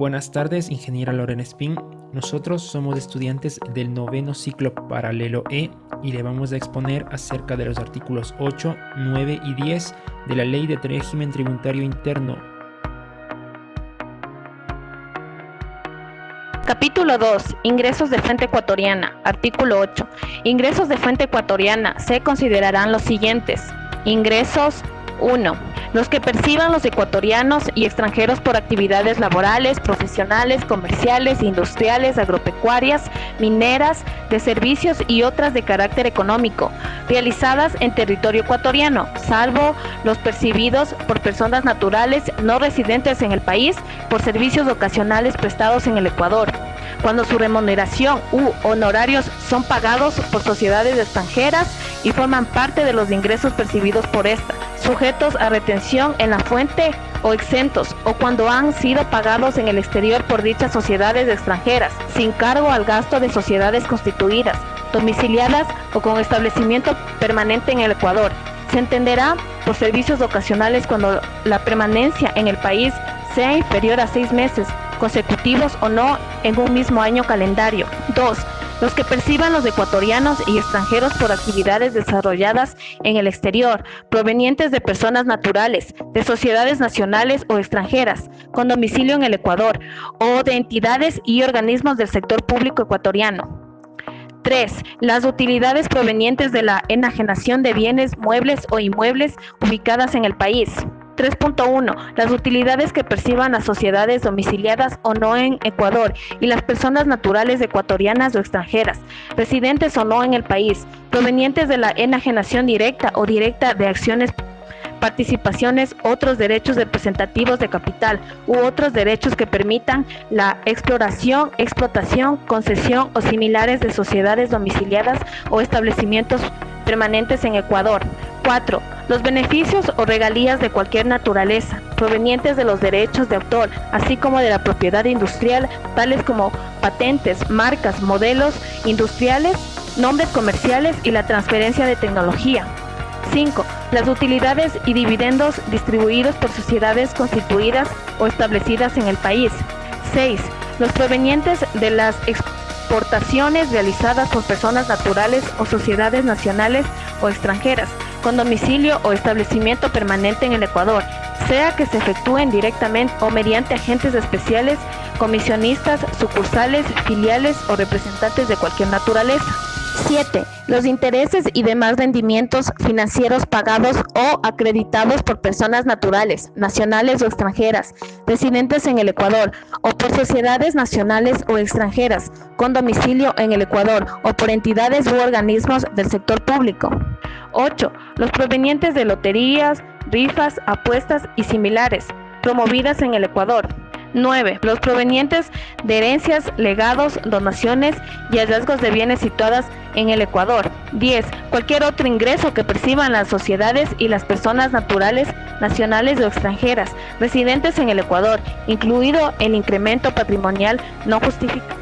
Buenas tardes, ingeniera Lorena Espín. Nosotros somos estudiantes del noveno ciclo paralelo E y le vamos a exponer acerca de los artículos 8, 9 y 10 de la Ley de Régimen Tributario Interno. Capítulo 2. Ingresos de fuente ecuatoriana. Artículo 8. Ingresos de fuente ecuatoriana se considerarán los siguientes. Ingresos 1. Los que perciban los ecuatorianos y extranjeros por actividades laborales, profesionales, comerciales, industriales, agropecuarias, mineras, de servicios y otras de carácter económico, realizadas en territorio ecuatoriano, salvo los percibidos por personas naturales no residentes en el país por servicios ocasionales prestados en el Ecuador, cuando su remuneración u honorarios son pagados por sociedades extranjeras y forman parte de los ingresos percibidos por esta, sujetos a retención en la fuente o exentos, o cuando han sido pagados en el exterior por dichas sociedades extranjeras, sin cargo al gasto de sociedades constituidas, domiciliadas o con establecimiento permanente en el Ecuador. Se entenderá por servicios ocasionales cuando la permanencia en el país sea inferior a 6 meses consecutivos o no en un mismo año calendario. 2. Los que perciban los ecuatorianos y extranjeros por actividades desarrolladas en el exterior, provenientes de personas naturales, de sociedades nacionales o extranjeras, con domicilio en el Ecuador, o de entidades y organismos del sector público ecuatoriano. 3. Las utilidades provenientes de la enajenación de bienes, muebles o inmuebles ubicadas en el país. 3.1. Las utilidades que perciban las sociedades domiciliadas o no en Ecuador y las personas naturales ecuatorianas o extranjeras, residentes o no en el país, provenientes de la enajenación directa o directa de acciones, participaciones, otros derechos representativos de capital u otros derechos que permitan la exploración, explotación, concesión o similares de sociedades domiciliadas o establecimientos permanentes en Ecuador. 4. Los beneficios o regalías de cualquier naturaleza, provenientes de los derechos de autor, así como de la propiedad industrial, tales como patentes, marcas, modelos industriales, nombres comerciales y la transferencia de tecnología. 5. Las utilidades y dividendos distribuidos por sociedades constituidas o establecidas en el país. 6. Los provenientes de las exportaciones realizadas por personas naturales o sociedades nacionales o extranjeras, con domicilio o establecimiento permanente en el Ecuador, sea que se efectúen directamente o mediante agentes especiales, comisionistas, sucursales, filiales o representantes de cualquier naturaleza. 7. Los intereses y demás rendimientos financieros pagados o acreditados por personas naturales, nacionales o extranjeras, residentes en el Ecuador, o por sociedades nacionales o extranjeras, con domicilio en el Ecuador, o por entidades u organismos del sector público. 8. Los provenientes de loterías, rifas, apuestas y similares, promovidas en el Ecuador. 9. Los provenientes de herencias, legados, donaciones y hallazgos de bienes situadas en el Ecuador. 10. Cualquier otro ingreso que perciban las sociedades y las personas naturales, nacionales o extranjeras, residentes en el Ecuador, incluido el incremento patrimonial no justificado.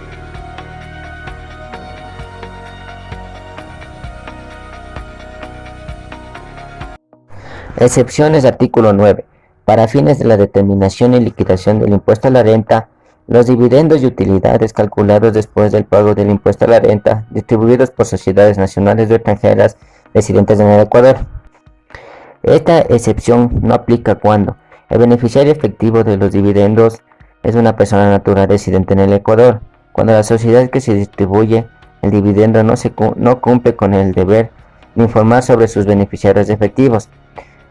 Excepciones. Artículo 9. Para fines de la determinación y liquidación del impuesto a la renta, los dividendos y utilidades calculados después del pago del impuesto a la renta, distribuidos por sociedades nacionales o extranjeras residentes en el Ecuador. Esta excepción no aplica cuando el beneficiario efectivo de los dividendos es una persona natural residente en el Ecuador, cuando la sociedad que se distribuye el dividendo no cumple con el deber de informar sobre sus beneficiarios efectivos.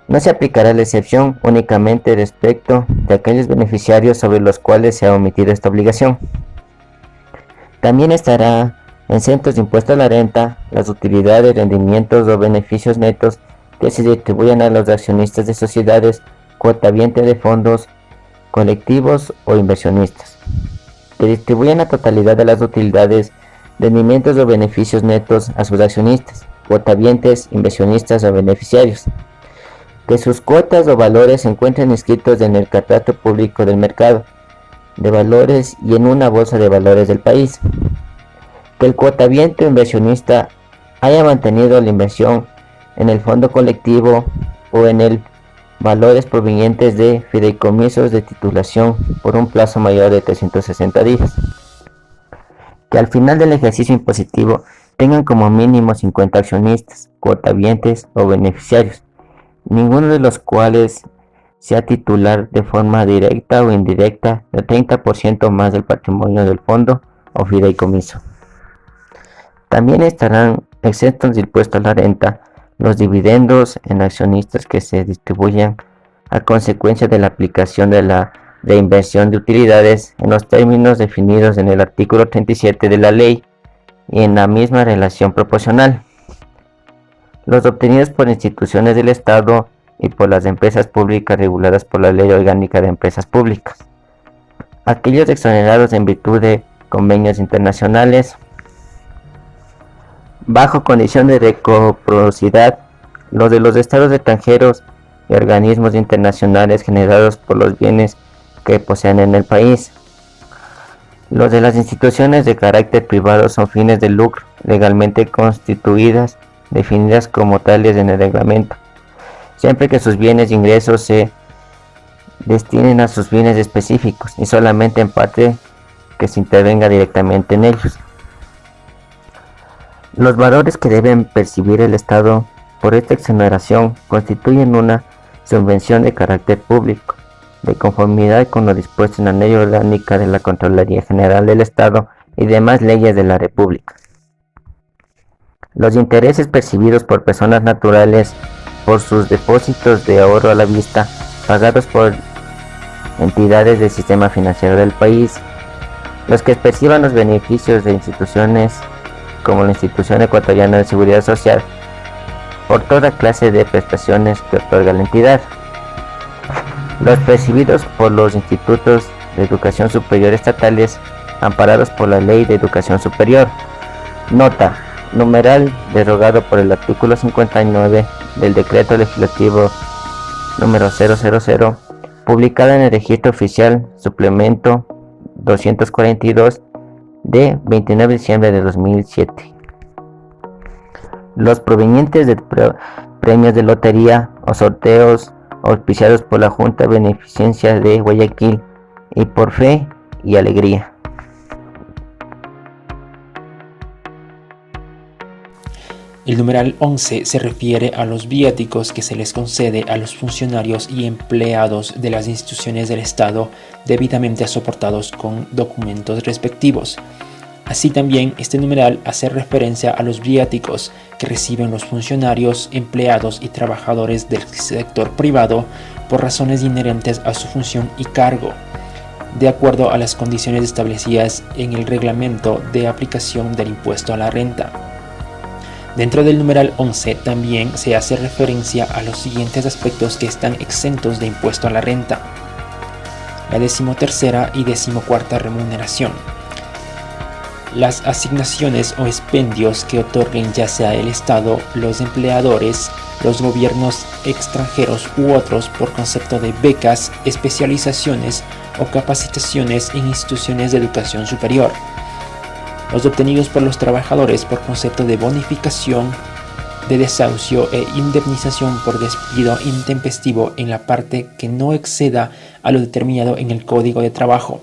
No se aplicará la excepción únicamente respecto de aquellos beneficiarios sobre los cuales se ha omitido esta obligación. También estará exentos de impuesto a la renta las utilidades, rendimientos o beneficios netos que se distribuyan a los accionistas de sociedades, cuotavientes de fondos colectivos o inversionistas, que distribuyan la totalidad de las utilidades, rendimientos o beneficios netos a sus accionistas, cuotavientes, inversionistas o beneficiarios, que sus cuotas o valores se encuentren inscritos en el catastro público del mercado de valores y en una bolsa de valores del país, que el cuotaviente o inversionista haya mantenido la inversión en el fondo colectivo o en el valores provenientes de fideicomisos de titulación por un plazo mayor de 360 días, que al final del ejercicio impositivo tengan como mínimo 50 accionistas, cuotavientes o beneficiarios, ninguno de los cuales sea titular de forma directa o indirecta del 30% más del patrimonio del fondo o fideicomiso. También estarán exentos del impuesto a la renta los dividendos en accionistas que se distribuyan a consecuencia de la aplicación de la reinversión de utilidades en los términos definidos en el artículo 37 de la ley y en la misma relación proporcional. Los obtenidos por instituciones del Estado y por las empresas públicas reguladas por la Ley Orgánica de Empresas Públicas. Aquellos exonerados en virtud de convenios internacionales bajo condición de reciprocidad, los de los estados extranjeros y organismos internacionales generados por los bienes que posean en el país. Los de las instituciones de carácter privado son fines de lucro legalmente constituidas, definidas como tales en el reglamento, siempre que sus bienes e ingresos se destinen a sus fines específicos y solamente en parte que se intervenga directamente en ellos. Los valores que deben percibir el Estado por esta exoneración constituyen una subvención de carácter público, de conformidad con lo dispuesto en la Ley Orgánica de la Contraloría General del Estado y demás leyes de la República. Los intereses percibidos por personas naturales por sus depósitos de ahorro a la vista, pagados por entidades del sistema financiero del país, los que perciban los beneficios de instituciones como la Institución Ecuatoriana de Seguridad Social, por toda clase de prestaciones que otorga la entidad, los percibidos por los institutos de educación superior estatales amparados por la Ley de Educación Superior. Nota: numeral derogado por el artículo 59 del Decreto Legislativo número 000, publicada en el Registro Oficial Suplemento 242 de 29 de diciembre de 2007. Los provenientes de premios de lotería o sorteos auspiciados por la Junta de Beneficencia de Guayaquil y por Fe y Alegría. El numeral 11 se refiere a los viáticos que se les concede a los funcionarios y empleados de las instituciones del Estado debidamente soportados con documentos respectivos. Así también este numeral hace referencia a los viáticos que reciben los funcionarios, empleados y trabajadores del sector privado por razones inherentes a su función y cargo, de acuerdo a las condiciones establecidas en el reglamento de aplicación del impuesto a la renta. Dentro del numeral 11 también se hace referencia a los siguientes aspectos que están exentos de impuesto a la renta: la 13ª y 14ª remuneración, las asignaciones o expendios que otorguen ya sea el Estado, los empleadores, los gobiernos extranjeros u otros por concepto de becas, especializaciones o capacitaciones en instituciones de educación superior, los obtenidos por los trabajadores por concepto de bonificación, de desahucio e indemnización por despido intempestivo en la parte que no exceda a lo determinado en el Código de Trabajo.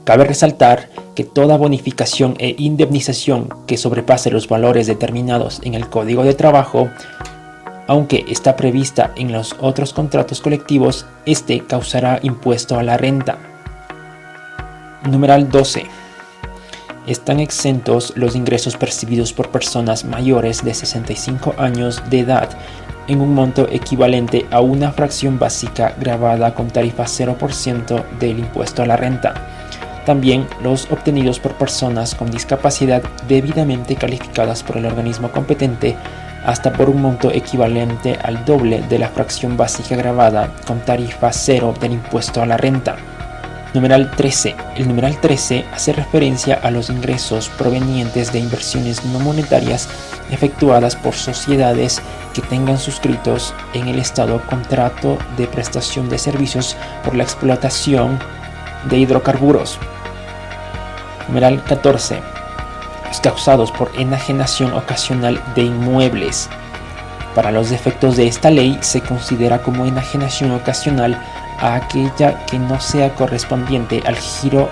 Cabe resaltar que toda bonificación e indemnización que sobrepase los valores determinados en el Código de Trabajo, aunque está prevista en los otros contratos colectivos, este causará impuesto a la renta. Numeral 12. Están exentos los ingresos percibidos por personas mayores de 65 años de edad en un monto equivalente a una fracción básica gravada con tarifa 0% del impuesto a la renta. También los obtenidos por personas con discapacidad debidamente calificadas por el organismo competente hasta por un monto equivalente al doble de la fracción básica gravada con tarifa 0 del impuesto a la renta. Numeral 13. El numeral 13 hace referencia a los ingresos provenientes de inversiones no monetarias efectuadas por sociedades que tengan suscritos en el Estado contrato de prestación de servicios por la explotación de hidrocarburos. Numeral 14. Los causados por enajenación ocasional de inmuebles. Para los efectos de esta ley se considera como enajenación ocasional a aquella que no sea correspondiente al giro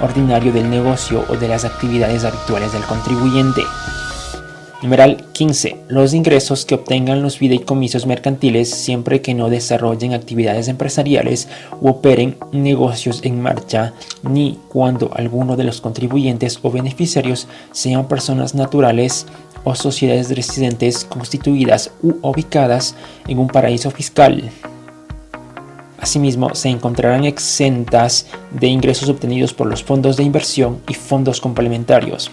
ordinario del negocio o de las actividades habituales del contribuyente. Numeral 15. Los ingresos que obtengan los fideicomisos mercantiles siempre que no desarrollen actividades empresariales u operen negocios en marcha, ni cuando alguno de los contribuyentes o beneficiarios sean personas naturales o sociedades residentes constituidas u ubicadas en un paraíso fiscal. Asimismo, se encontrarán exentas de ingresos obtenidos por los fondos de inversión y fondos complementarios.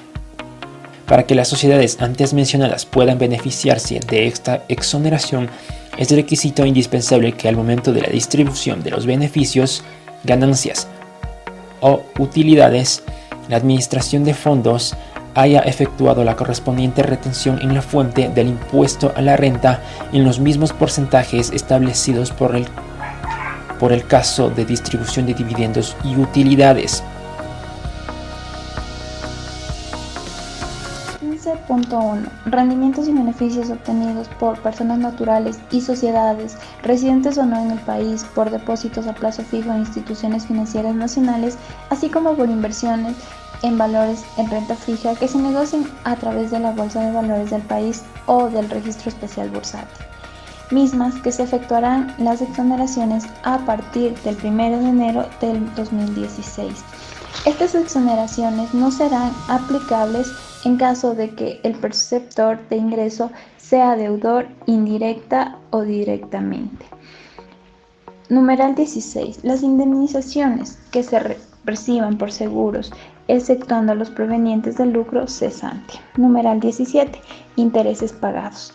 Para que las sociedades antes mencionadas puedan beneficiarse de esta exoneración, es requisito indispensable que al momento de la distribución de los beneficios, ganancias o utilidades, la administración de fondos haya efectuado la correspondiente retención en la fuente del impuesto a la renta en los mismos porcentajes establecidos por el caso de distribución de dividendos y utilidades. 15.1. Rendimientos y beneficios obtenidos por personas naturales y sociedades residentes o no en el país por depósitos a plazo fijo en instituciones financieras nacionales, así como por inversiones en valores en renta fija que se negocien a través de la Bolsa de Valores del país o del Registro Especial Bursátil, mismas que se efectuarán las exoneraciones a partir del 1 de enero del 2016. Estas exoneraciones no serán aplicables en caso de que el perceptor de ingreso sea deudor indirecta o directamente. Numeral 16. Las indemnizaciones que se perciban por seguros, exceptuando los provenientes del lucro cesante. Numeral 17. Intereses pagados.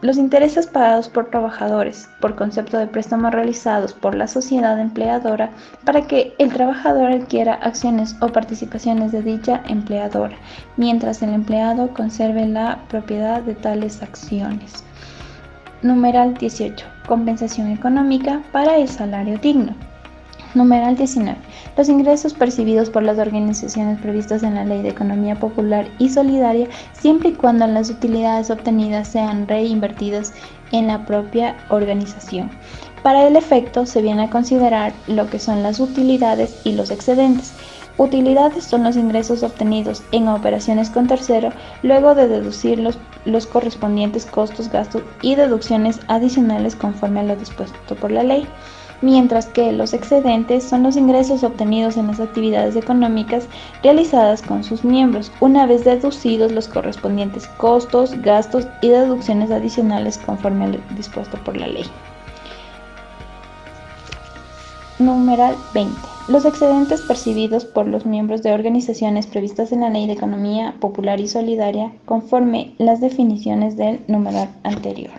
Los intereses pagados por trabajadores, por concepto de préstamos realizados por la sociedad empleadora para que el trabajador adquiera acciones o participaciones de dicha empleadora, mientras el empleado conserve la propiedad de tales acciones. Numeral 18. Compensación económica para el salario digno. Numeral 19. Los ingresos percibidos por las organizaciones previstas en la Ley de Economía Popular y Solidaria, siempre y cuando las utilidades obtenidas sean reinvertidas en la propia organización. Para el efecto, se viene a considerar lo que son las utilidades y los excedentes. Utilidades son los ingresos obtenidos en operaciones con tercero, luego de deducir los correspondientes costos, gastos y deducciones adicionales conforme a lo dispuesto por la ley. Mientras que los excedentes son los ingresos obtenidos en las actividades económicas realizadas con sus miembros, una vez deducidos los correspondientes costos, gastos y deducciones adicionales conforme a lo dispuesto por la ley. Numeral 20. Los excedentes percibidos por los miembros de organizaciones previstas en la Ley de Economía Popular y Solidaria conforme las definiciones del numeral anterior.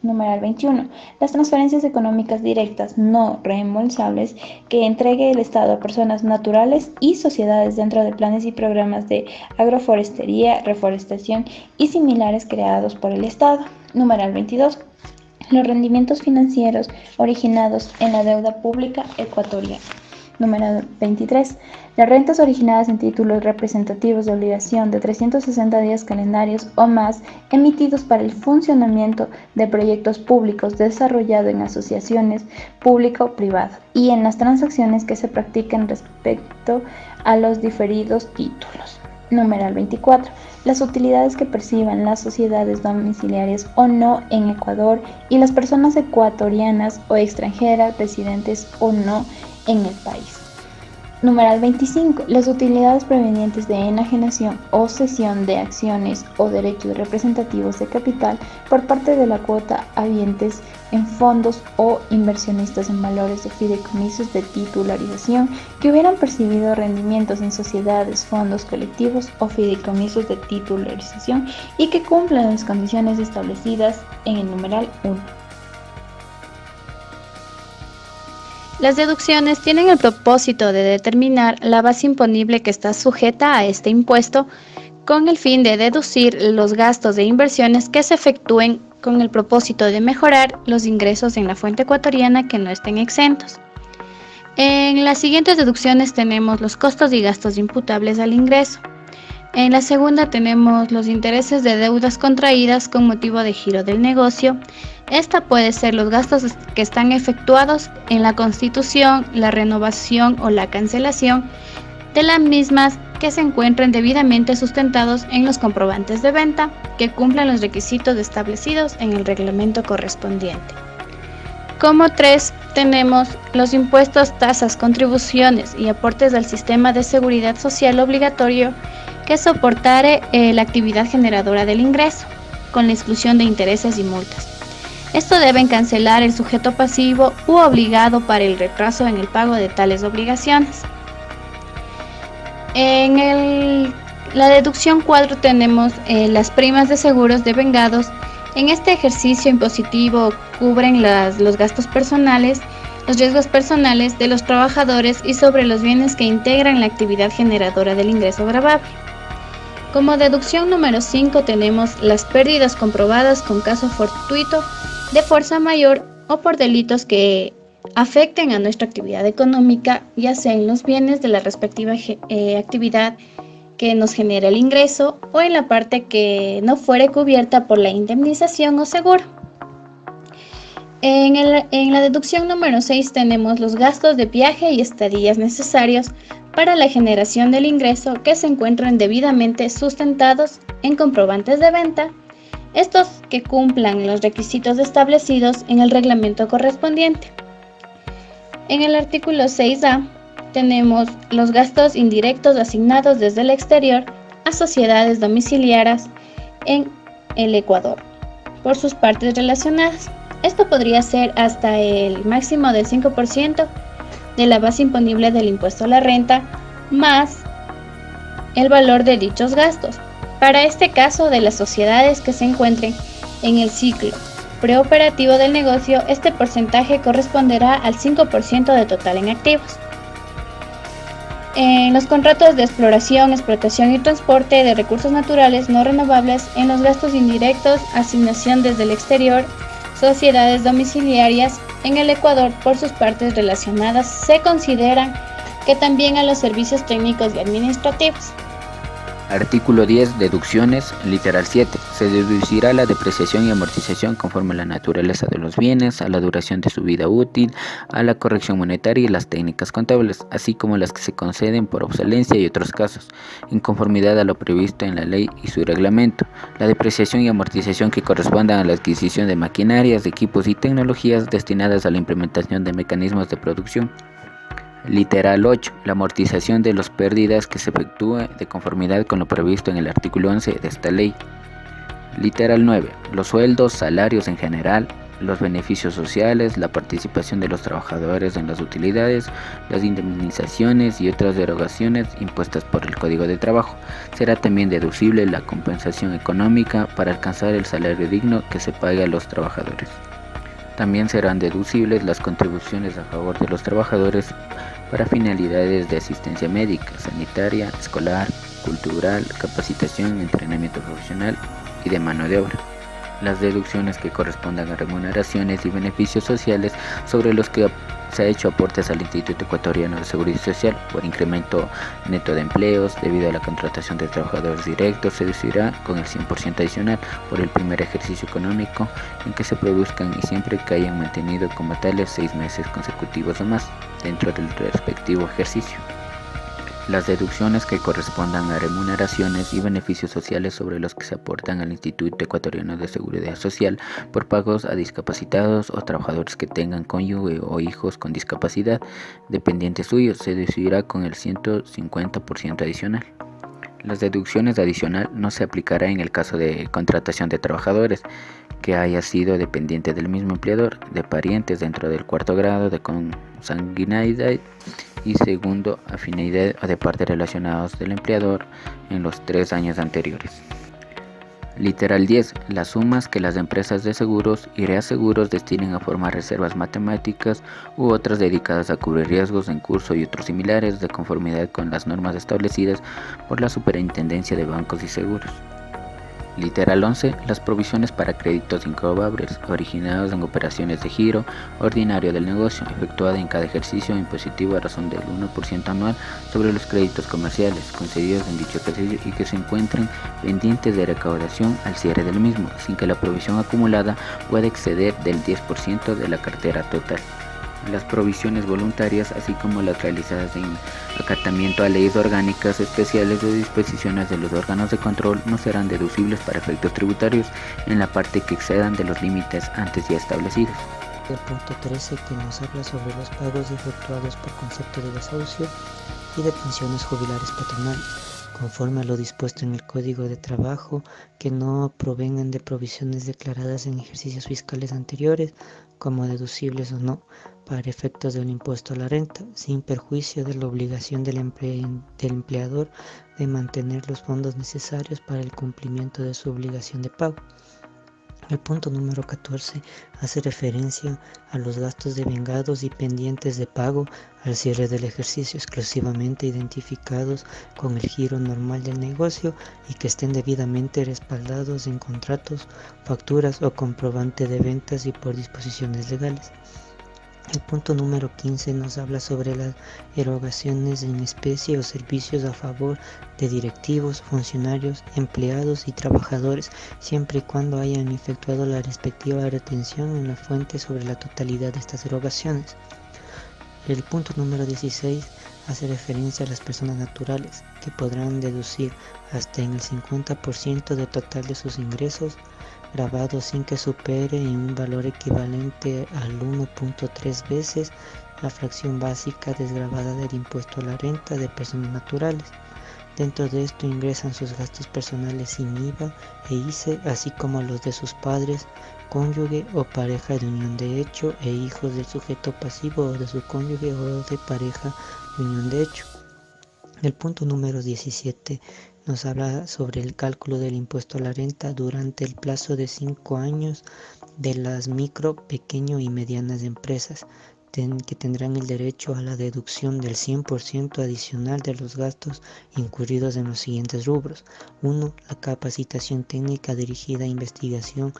Numeral 21. Las transferencias económicas directas no reembolsables que entregue el Estado a personas naturales y sociedades dentro de planes y programas de agroforestería, reforestación y similares creados por el Estado. Numeral 22. Los rendimientos financieros originados en la deuda pública ecuatoriana. Número 23. Las rentas originadas en títulos representativos de obligación de 360 días calendarios o más emitidos para el funcionamiento de proyectos públicos desarrollados en asociaciones público-privadas y en las transacciones que se practiquen respecto a los diferidos títulos. Numeral 24. Las utilidades que perciban las sociedades domiciliarias o no en Ecuador y las personas ecuatorianas o extranjeras residentes o no en el país. Numeral 25. Las utilidades provenientes de enajenación o cesión de acciones o derechos representativos de capital por parte de la cuota habientes en fondos o inversionistas en valores de fideicomisos de titularización que hubieran percibido rendimientos en sociedades, fondos colectivos o fideicomisos de titularización y que cumplan las condiciones establecidas en el numeral 1. Las deducciones tienen el propósito de determinar la base imponible que está sujeta a este impuesto con el fin de deducir los gastos de inversiones que se efectúen con el propósito de mejorar los ingresos en la fuente ecuatoriana que no estén exentos. En las siguientes deducciones tenemos los costos y gastos imputables al ingreso. En la segunda tenemos los intereses de deudas contraídas con motivo de giro del negocio. Esta puede ser los gastos que están efectuados en la constitución, la renovación o la cancelación de las mismas que se encuentren debidamente sustentados en los comprobantes de venta que cumplan los requisitos establecidos en el reglamento correspondiente. Como 3, tenemos los impuestos, tasas, contribuciones y aportes al sistema de seguridad social obligatorio que soportare la actividad generadora del ingreso, con la exclusión de intereses y multas. Esto deben cancelar el sujeto pasivo u obligado para el retraso en el pago de tales obligaciones. En la deducción 4 tenemos las primas de seguros devengados. En este ejercicio impositivo cubren los gastos personales, los riesgos personales de los trabajadores y sobre los bienes que integran la actividad generadora del ingreso gravable. Como deducción número 5 tenemos las pérdidas comprobadas con caso fortuito de fuerza mayor o por delitos que afecten a nuestra actividad económica, ya sea en los bienes de la respectiva actividad que nos genera el ingreso o en la parte que no fuere cubierta por la indemnización o seguro. En la deducción número 6 tenemos los gastos de viaje y estadías necesarios para la generación del ingreso que se encuentran debidamente sustentados en comprobantes de venta, estos que cumplan los requisitos establecidos en el reglamento correspondiente. En el artículo 6A tenemos los gastos indirectos asignados desde el exterior a sociedades domiciliadas en el Ecuador por sus partes relacionadas. Esto podría ser hasta el máximo del 5% de la base imponible del impuesto a la renta más el valor de dichos gastos. Para este caso de las sociedades que se encuentren en el ciclo preoperativo del negocio, este porcentaje corresponderá al 5% de total en activos. En los contratos de exploración, explotación y transporte de recursos naturales no renovables, en los gastos indirectos, asignación desde el exterior, sociedades domiciliarias en el Ecuador por sus partes relacionadas, se consideran que también a los servicios técnicos y administrativos. Artículo 10. Deducciones. Literal 7. Se deducirá la depreciación y amortización conforme a la naturaleza de los bienes, a la duración de su vida útil, a la corrección monetaria y las técnicas contables, así como las que se conceden por obsolencia y otros casos, en conformidad a lo previsto en la ley y su reglamento. La depreciación y amortización que correspondan a la adquisición de maquinarias, equipos y tecnologías destinadas a la implementación de mecanismos de producción. Literal 8. La amortización de las pérdidas que se efectúe de conformidad con lo previsto en el artículo 11 de esta ley. Literal 9. Los sueldos, salarios en general, los beneficios sociales, la participación de los trabajadores en las utilidades, las indemnizaciones y otras derogaciones impuestas por el Código de Trabajo. Será también deducible la compensación económica para alcanzar el salario digno que se pague a los trabajadores. También serán deducibles las contribuciones a favor de los trabajadores para finalidades de asistencia médica, sanitaria, escolar, cultural, capacitación, entrenamiento profesional y de mano de obra. Las deducciones que correspondan a remuneraciones y beneficios sociales sobre los que se ha hecho aportes al Instituto Ecuatoriano de Seguridad Social por incremento neto de empleos debido a la contratación de trabajadores directos se deducirá con el 100% adicional por el primer ejercicio económico en que se produzcan y siempre que hayan mantenido como tales 6 meses consecutivos o más dentro del respectivo ejercicio. Las deducciones que correspondan a remuneraciones y beneficios sociales sobre los que se aportan al Instituto Ecuatoriano de Seguridad Social por pagos a discapacitados o trabajadores que tengan cónyuge o hijos con discapacidad dependientes suyos se deducirá con el 150% adicional. Las deducciones adicional no se aplicará en el caso de contratación de trabajadores que haya sido dependiente del mismo empleador, de parientes dentro del 4º grado de consanguinidad y segundo afinidad o de partes relacionados del empleador en los 3 años anteriores. Literal 10. Las sumas que las empresas de seguros y reaseguros destinen a formar reservas matemáticas u otras dedicadas a cubrir riesgos en curso y otros similares de conformidad con las normas establecidas por la Superintendencia de Bancos y Seguros. Literal 11. Las provisiones para créditos incobrables originados en operaciones de giro ordinario del negocio, efectuada en cada ejercicio impositivo a razón del 1% anual sobre los créditos comerciales concedidos en dicho ejercicio y que se encuentren pendientes de recaudación al cierre del mismo, sin que la provisión acumulada pueda exceder del 10% de la cartera total. Las provisiones voluntarias, así como las realizadas en acatamiento a leyes orgánicas especiales o disposiciones de los órganos de control, no serán deducibles para efectos tributarios en la parte que excedan de los límites antes ya establecidos. El punto 13, que nos habla sobre los pagos efectuados por concepto de desahucio y de pensiones jubilares patronales, conforme a lo dispuesto en el Código de Trabajo, que no provengan de provisiones declaradas en ejercicios fiscales anteriores, como deducibles o no, para efectos del impuesto a la renta, sin perjuicio de la obligación del empleador de mantener los fondos necesarios para el cumplimiento de su obligación de pago. El punto número 14 hace referencia a los gastos devengados y pendientes de pago al cierre del ejercicio, exclusivamente identificados con el giro normal del negocio y que estén debidamente respaldados en contratos, facturas o comprobante de ventas y por disposiciones legales. El punto número 15 nos habla sobre las erogaciones en especie o servicios a favor de directivos, funcionarios, empleados y trabajadores, siempre y cuando hayan efectuado la respectiva retención en la fuente sobre la totalidad de estas erogaciones. El punto número 16 hace referencia a las personas naturales, que podrán deducir hasta en el 50% del total de sus ingresos gravados sin que supere en un valor equivalente al 1.3 veces la fracción básica desgravada del impuesto a la renta de personas naturales. Dentro de esto ingresan sus gastos personales sin IVA e ICE, así como los de sus padres, cónyuge o pareja de unión de hecho e hijos del sujeto pasivo o de su cónyuge o de pareja de unión de hecho. El punto número 17 nos habla sobre el cálculo del impuesto a la renta durante el plazo de 5 años de las micro, pequeño y medianas empresas, que tendrán el derecho a la deducción del 100% adicional de los gastos incurridos en los siguientes rubros. 1. La capacitación técnica dirigida a investigación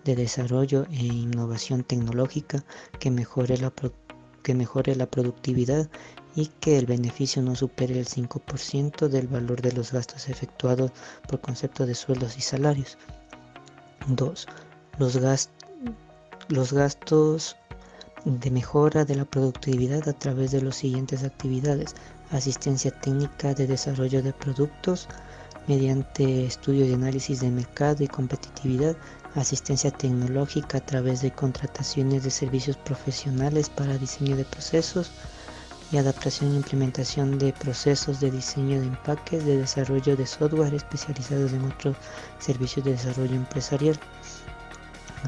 de desarrollo e innovación tecnológica que mejore la productividad y que el beneficio no supere el 5% del valor de los gastos efectuados por concepto de sueldos y salarios. 2. Los gastos de mejora de la productividad a través de las siguientes actividades: asistencia técnica de desarrollo de productos mediante estudio y análisis de mercado y competitividad, asistencia tecnológica a través de contrataciones de servicios profesionales para diseño de procesos y adaptación e implementación de procesos de diseño de empaques, de desarrollo de software especializados en otros servicios de desarrollo empresarial.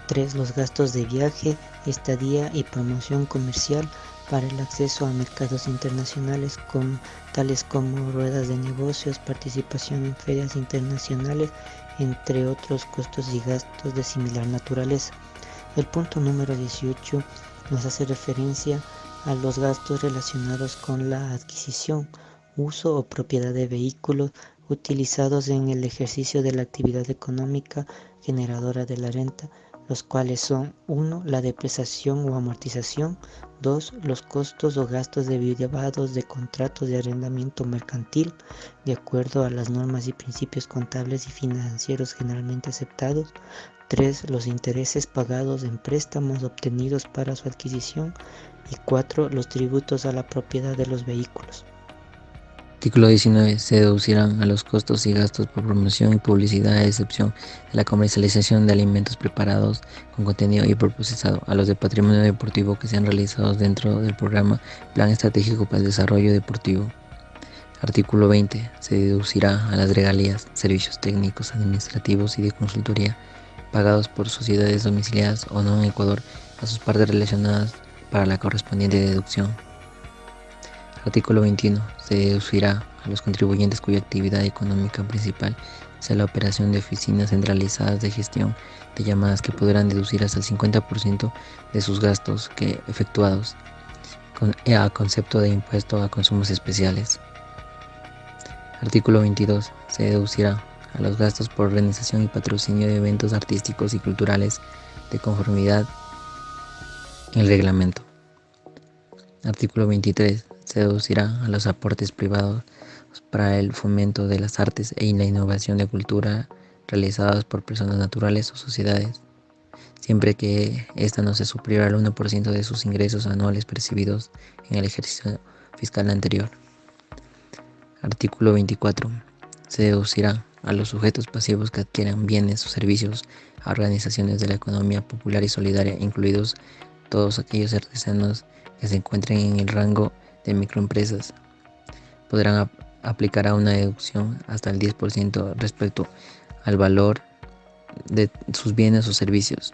3. Los gastos de viaje, estadía y promoción comercial para el acceso a mercados internacionales tales como ruedas de negocios, participación en ferias internacionales, entre otros costos y gastos de similar naturaleza. El punto número 18 nos hace referencia a los gastos relacionados con la adquisición, uso o propiedad de vehículos utilizados en el ejercicio de la actividad económica generadora de la renta, los cuales son: 1. La depreciación o amortización; 2. Los costos o gastos derivados de contratos de arrendamiento mercantil, de acuerdo a las normas y principios contables y financieros generalmente aceptados; 3. Los intereses pagados en préstamos obtenidos para su adquisición; y 4. Los tributos a la propiedad de los vehículos. Artículo 19. Se deducirán a los costos y gastos por promoción y publicidad, a excepción de la comercialización de alimentos preparados con contenido hiperprocesado, a los de patrimonio deportivo que sean realizados dentro del programa Plan Estratégico para el Desarrollo Deportivo. Artículo 20. Se deducirá a las regalías, servicios técnicos, administrativos y de consultoría pagados por sociedades domiciliadas o no en Ecuador a sus partes relacionadas para la correspondiente deducción. Artículo 21. Se deducirá a los contribuyentes cuya actividad económica principal sea la operación de oficinas centralizadas de gestión de llamadas, que podrán deducir hasta el 50% de sus gastos efectuados a concepto de impuesto a consumos especiales. Artículo 22. Se deducirá a los gastos por organización y patrocinio de eventos artísticos y culturales de conformidad en el reglamento. Artículo 23. Se deducirá a los aportes privados para el fomento de las artes y la innovación de cultura realizados por personas naturales o sociedades, siempre que ésta no sea superior al 1% de sus ingresos anuales percibidos en el ejercicio fiscal anterior. Artículo 24. Se deducirá a los sujetos pasivos que adquieran bienes o servicios a organizaciones de la economía popular y solidaria, incluidos todos aquellos artesanos que se encuentren en el rango de microempresas. Podrán aplicar a una deducción hasta el 10% respecto al valor de sus bienes o servicios,